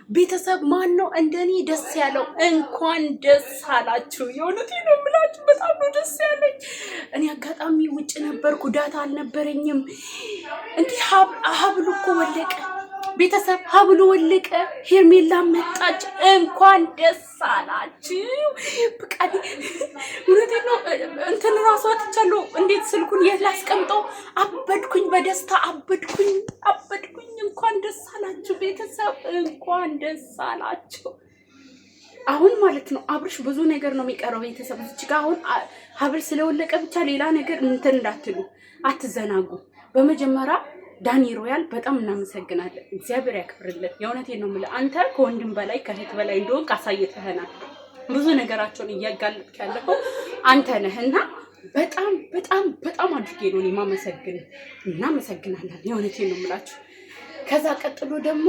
ቤተሰብ ማን ነው እንደኔ ደስ ያለው? እንኳን ደስ አላችሁ። የእውነቴን ነው የምላችሁ፣ በጣም ነው ደስ ያለኝ። እኔ አጋጣሚ ውጭ ነበርኩ፣ ዳታ አልነበረኝም። እንዲህ ሀብሉ እኮ ወለቀ ቤተሰብ፣ ሀብሉ ወለቀ። ሄርሜላ መጣች። እንኳን ደስ አላችሁ። በቃ እውነቴን ነው እንትን ራሱ አጥቻለሁ። እንዴት ስልኩን የት ላስቀምጠው? አበድኩኝ፣ በደስታ አበድኩኝ። እንኳን ደስ አላችሁ ቤተሰብ፣ እንኳን ደስ አላችሁ። አሁን ማለት ነው አብርሽ ብዙ ነገር ነው የሚቀረው ቤተሰብ። እዚህ ጋር አሁን ሀብል ስለወለቀ ብቻ ሌላ ነገር እንትን እንዳትሉ፣ አትዘናጉ። በመጀመሪያ ዳኒ ሮያል በጣም እናመሰግናለን። እግዚአብሔር ያክብርልን። የእውነቴን ነው የምልህ፣ አንተ ከወንድም በላይ ከእህት በላይ እንደሆንክ አሳይተኸናል። ብዙ ነገራቸውን እያጋለጥክ ያለፈው አንተ ነህና በጣም በጣም በጣም አድርጌ ነው የማመሰግን። እናመሰግናለን። የእውነቴን ነው የምላችሁ። ከዛ ቀጥሎ ደግሞ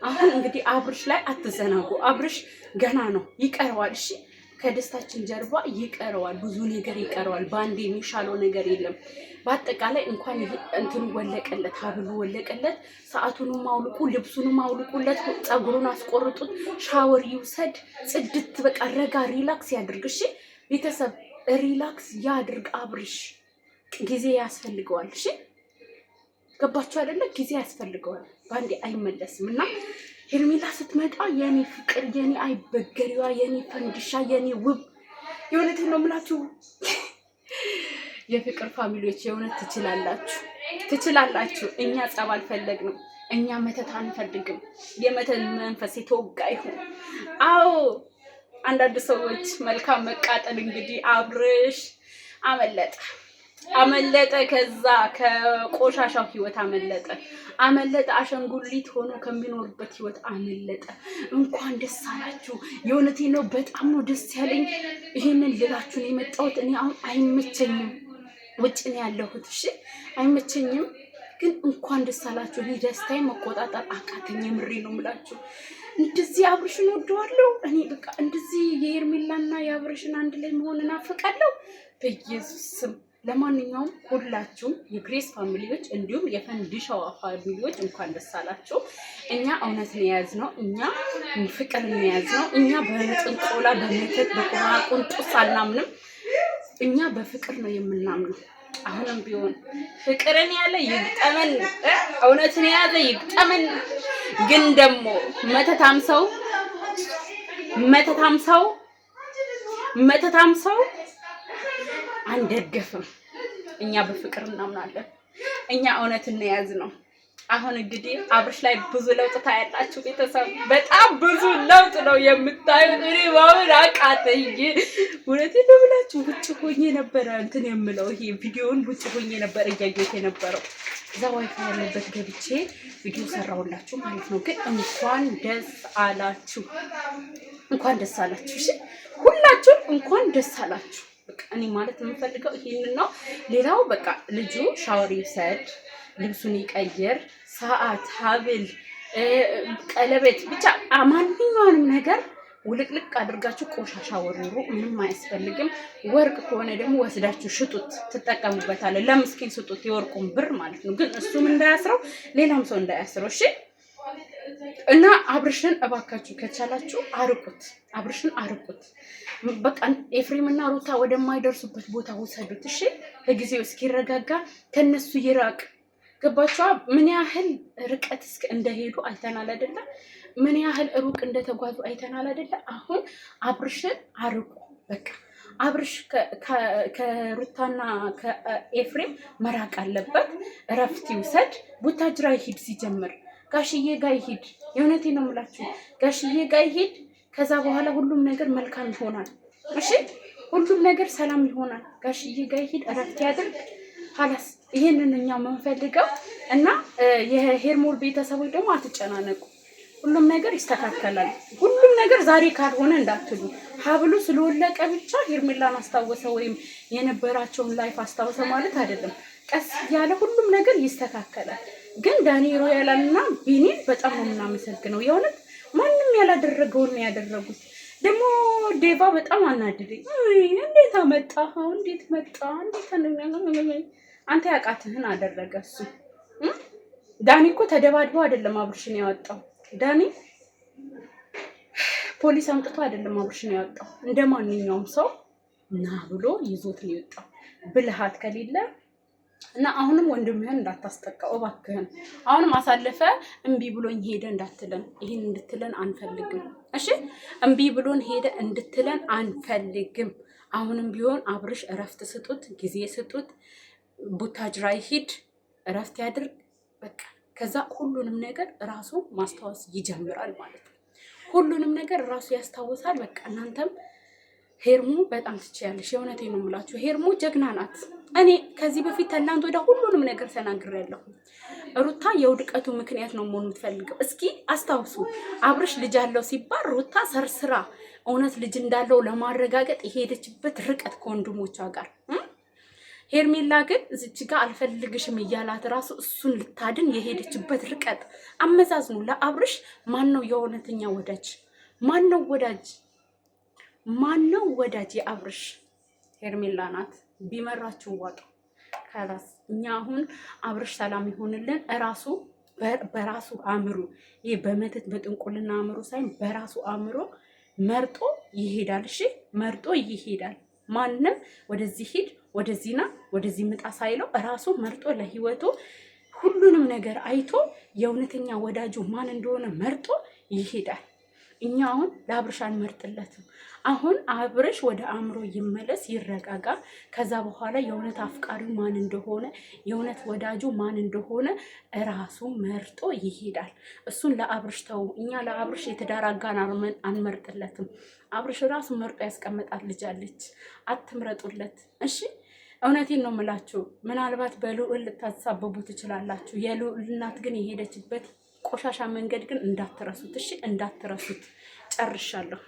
አሁን እንግዲህ አብርሽ ላይ አትዘናጉ። አብርሽ ገና ነው፣ ይቀረዋል። እሺ ከደስታችን ጀርባ ይቀረዋል፣ ብዙ ነገር ይቀረዋል። በአንድ የሚሻለው ነገር የለም። በአጠቃላይ እንኳን እንትኑ ወለቀለት፣ ሀብሉ ወለቀለት፣ ሰዓቱንም አውልቁ፣ ልብሱንም አውልቁለት፣ ፀጉሩን አስቆርጡት፣ ሻወር ይውሰድ፣ ጽድት በቃ ረጋ ሪላክስ ያድርግ። እሺ ቤተሰብ ሪላክስ ያድርግ። አብርሽ ጊዜ ያስፈልገዋል። እሺ ገባችሁ አይደለ? ጊዜ ያስፈልገዋል፣ ባንዴ አይመለስም። እና ሄርሜላ ስትመጣ የኔ ፍቅር፣ የኔ አይበገሪዋ፣ የኔ ፈንድሻ፣ የኔ ውብ፣ የእውነቴን ነው የምላችሁ የፍቅር ፋሚሊዎች፣ የእውነት ትችላላችሁ። እኛ ጸብ አልፈለግንም፣ እኛ መተት አንፈልግም። የመተት መንፈስ የተወጋ ይሁን። አዎ አንዳንድ ሰዎች መልካም መቃጠል። እንግዲህ አብርሽ አመለጠ፣ ከዛ ከቆሻሻው ህይወት አመለጠ፣ አሸንጉሊት ሆኖ ከሚኖርበት ህይወት አመለጠ። እንኳን ደስ አላችሁ። የእውነቴ ነው፣ በጣም ነው ደስ ያለኝ። ይሄንን ልላችሁ ነው የመጣሁት። እኔ አሁን አይመቸኝም፣ ውጭ ነው ያለሁት። እሺ አይመቸኝም፣ ግን እንኳን ደስ አላችሁ። እኔ ደስታዬ መቆጣጠር አቃተኝ። የምሬ ነው የምላችሁ። እንደዚህ አብርሽን ወደዋለሁ እኔ በቃ እንደዚህ የሄርሜላና የአብርሽን አንድ ላይ መሆን እናፍቃለሁ በኢየሱስ ስም። ለማንኛውም ሁላችሁም የግሬስ ፋሚሊዎች እንዲሁም የፈንዲሻዋ ፋሚሊዎች እንኳን ደስ አላችሁ። እኛ እውነትን የያዝነው፣ እኛ ፍቅርን የያዝነው፣ እኛ በጥንቆላ በመተት በቁራቁንጡስ አናምንም። እኛ በፍቅር ነው የምናምነው። አሁንም ቢሆን ፍቅርን ያለ ይግጠመን፣ እውነትን የያዘ ይግጠመን። ግን ደግሞ መተታም ሰው አንደግፍም። እኛ በፍቅር እናምናለን። እኛ እውነት እንያዝ ነው። አሁን እንግዲህ አብርሽ ላይ ብዙ ለውጥ ታያላችሁ ቤተሰብ፣ በጣም ብዙ ለውጥ ነው የምታዩት። እኔ ባውን አቃተኝ። እውነቴን ነው ብላችሁ ውጭ ሆኜ ነበረ እንትን የምለው፣ ይሄ ቪዲዮውን ውጭ ሆኜ ነበር እያየሁት የነበረው። እዛ ዋይፋይ ያለበት ገብቼ ቪዲዮ ሰራሁላችሁ ማለት ነው። ግን እንኳን ደስ አላችሁ፣ እንኳን ደስ አላችሁ። እሺ ሁላችሁም እንኳን ደስ አላችሁ። በቃ እኔ ማለት የምፈልገው ይሄንን ነው። ሌላው በቃ ልጁ ሻወር ይውሰድ፣ ልብሱን ይቀይር፣ ሰዓት፣ ሀብል፣ ቀለበት፣ ብቻ ማንኛውንም ነገር ውልቅልቅ አድርጋችሁ ቆሻሻ ወርውሩ። ምንም አያስፈልግም። ወርቅ ከሆነ ደግሞ ወስዳችሁ ሽጡት፣ ትጠቀሙበታለን። ለምስኪን ስጡት፣ የወርቁን ብር ማለት ነው። ግን እሱም እንዳያስረው፣ ሌላም ሰው እንዳያስረው። እሺ እና አብርሽን እባካችሁ ከቻላችሁ አርቁት፣ አብርሽን አርቁት። በቃ ኤፍሬምና ሩታ ወደማይደርሱበት ቦታ ውሰዱት። እሺ ለጊዜው እስኪረጋጋ ከነሱ ይራቅ። ገባችኋ? ምን ያህል ርቀት እንደሄዱ አይተናል አይደለ? ምን ያህል ሩቅ እንደተጓዙ አይተናል አይደለ? አሁን አብርሽን አርቁ። በቃ አብርሽ ከሩታና ከኤፍሬም መራቅ አለበት። እረፍት ይውሰድ። ቡታጅራ ይሂድ። ሲጀምር ጋሽዬ ጋር ይሂድ። የእውነቴን ነው የምላችሁ፣ ጋሽዬ ጋር ይሂድ። ከዛ በኋላ ሁሉም ነገር መልካም ይሆናል። እሺ ሁሉም ነገር ሰላም ይሆናል። ጋሽዬ ጋር ይሂድ፣ እረፍት ያድርግ። ሀላስ ይሄንን እኛ የምንፈልገው እና የሄርሞል ቤተሰቦች ደግሞ አትጨናነቁ። ሁሉም ነገር ይስተካከላል። ሁሉም ነገር ዛሬ ካልሆነ እንዳትሉ። ሀብሉ ስለወለቀ ብቻ ሄርሜላን አስታወሰ ወይም የነበራቸውን ላይፍ አስታወሰ ማለት አይደለም። ቀስ ያለ ሁሉም ነገር ይስተካከላል። ግን ዳኒ ሮያልና ቢኒን በጣም ነው የምናመሰግነው። የእውነት ማንም ያላደረገውን ነው ያደረጉት። ደግሞ ዴቫ በጣም አናድደኝ። እንዴት አመጣኸው? እንዴት መጣ? እንዴት አንተ ያቃትህን አደረገ እሱ። ዳኒ እኮ ተደባድበው አይደለም አብርሽን ያወጣው፣ ዳኒ ፖሊስ አምጥቶ አይደለም አብርሽን ያወጣው፣ እንደ ማንኛውም ሰው ና ብሎ ይዞት ነው የወጣው። ብልሃት ከሌለ እና አሁንም ወንድምህን እንዳታስጠቃው እባክህን። አሁንም አሳልፈ እምቢ ብሎኝ ሄደ እንዳትለን፣ ይሄን እንድትለን አንፈልግም። እሺ እምቢ ብሎን ሄደ እንድትለን አንፈልግም። አሁንም ቢሆን አብርሽ እረፍት ስጡት፣ ጊዜ ስጡት። ቡታጅራ ይሂድ፣ እረፍት ያድርግ። በቃ ከዛ ሁሉንም ነገር ራሱ ማስታወስ ይጀምራል ማለት ነው። ሁሉንም ነገር ራሱ ያስታውሳል። በቃ እናንተም ሄርሙ በጣም ትችያለሽ። የእውነቴን ነው የምላችሁ፣ ሄርሙ ጀግና ናት። እኔ ከዚህ በፊት ትናንት ወዲያ ሁሉንም ነገር ተናግሬያለሁ። ሩታ የውድቀቱ ምክንያት ነው መሆን የምትፈልገው። እስኪ አስታውሱ፣ አብርሽ ልጅ አለው ሲባል ሩታ ሰርስራ እውነት ልጅ እንዳለው ለማረጋገጥ የሄደችበት ርቀት ከወንድሞቿ ጋር፣ ሄርሜላ ግን እዚች ጋር አልፈልግሽም እያላት ራሱ እሱን ልታድን የሄደችበት ርቀት አመዛዝኑ። ለአብርሽ ማን ነው የእውነተኛ ወዳጅ? ማን ነው ወዳጅ? ማን ነው ወዳጅ? የአብርሽ ሄርሜላ ናት። ቢመራችሁ ዋጡ ከራስ። እኛ አሁን አብርሽ ሰላም ይሆንልን እራሱ በራሱ አእምሮ፣ ይሄ በመተት በጥንቁልና አእምሮ ሳይሆን በራሱ አእምሮ መርጦ ይሄዳል። እሺ መርጦ ይሄዳል። ማንም ወደዚህ ሂድ ወደዚህ ና ወደዚህ ምጣ ሳይለው እራሱ መርጦ ለህይወቱ ሁሉንም ነገር አይቶ የእውነተኛ ወዳጁ ማን እንደሆነ መርጦ ይሄዳል። እኛ አሁን ለአብርሽ አንመርጥለትም። አሁን አብርሽ ወደ አእምሮ ይመለስ፣ ይረጋጋ። ከዛ በኋላ የእውነት አፍቃሪው ማን እንደሆነ የእውነት ወዳጁ ማን እንደሆነ እራሱ መርጦ ይሄዳል። እሱን ለአብርሽ ተው። እኛ ለአብርሽ የትዳር አጋር አንመርጥለትም። አብርሽ ራሱ መርጦ ያስቀመጣት ልጅ አለች። አትምረጡለት እሺ። እውነቴን ነው የምላችሁ። ምናልባት በልዑል ልታሳበቡ ትችላላችሁ። የልዑል እናት ግን የሄደችበት ቆሻሻ መንገድ ግን እንዳትረሱት እሺ፣ እንዳትረሱት። ጨርሻለሁ።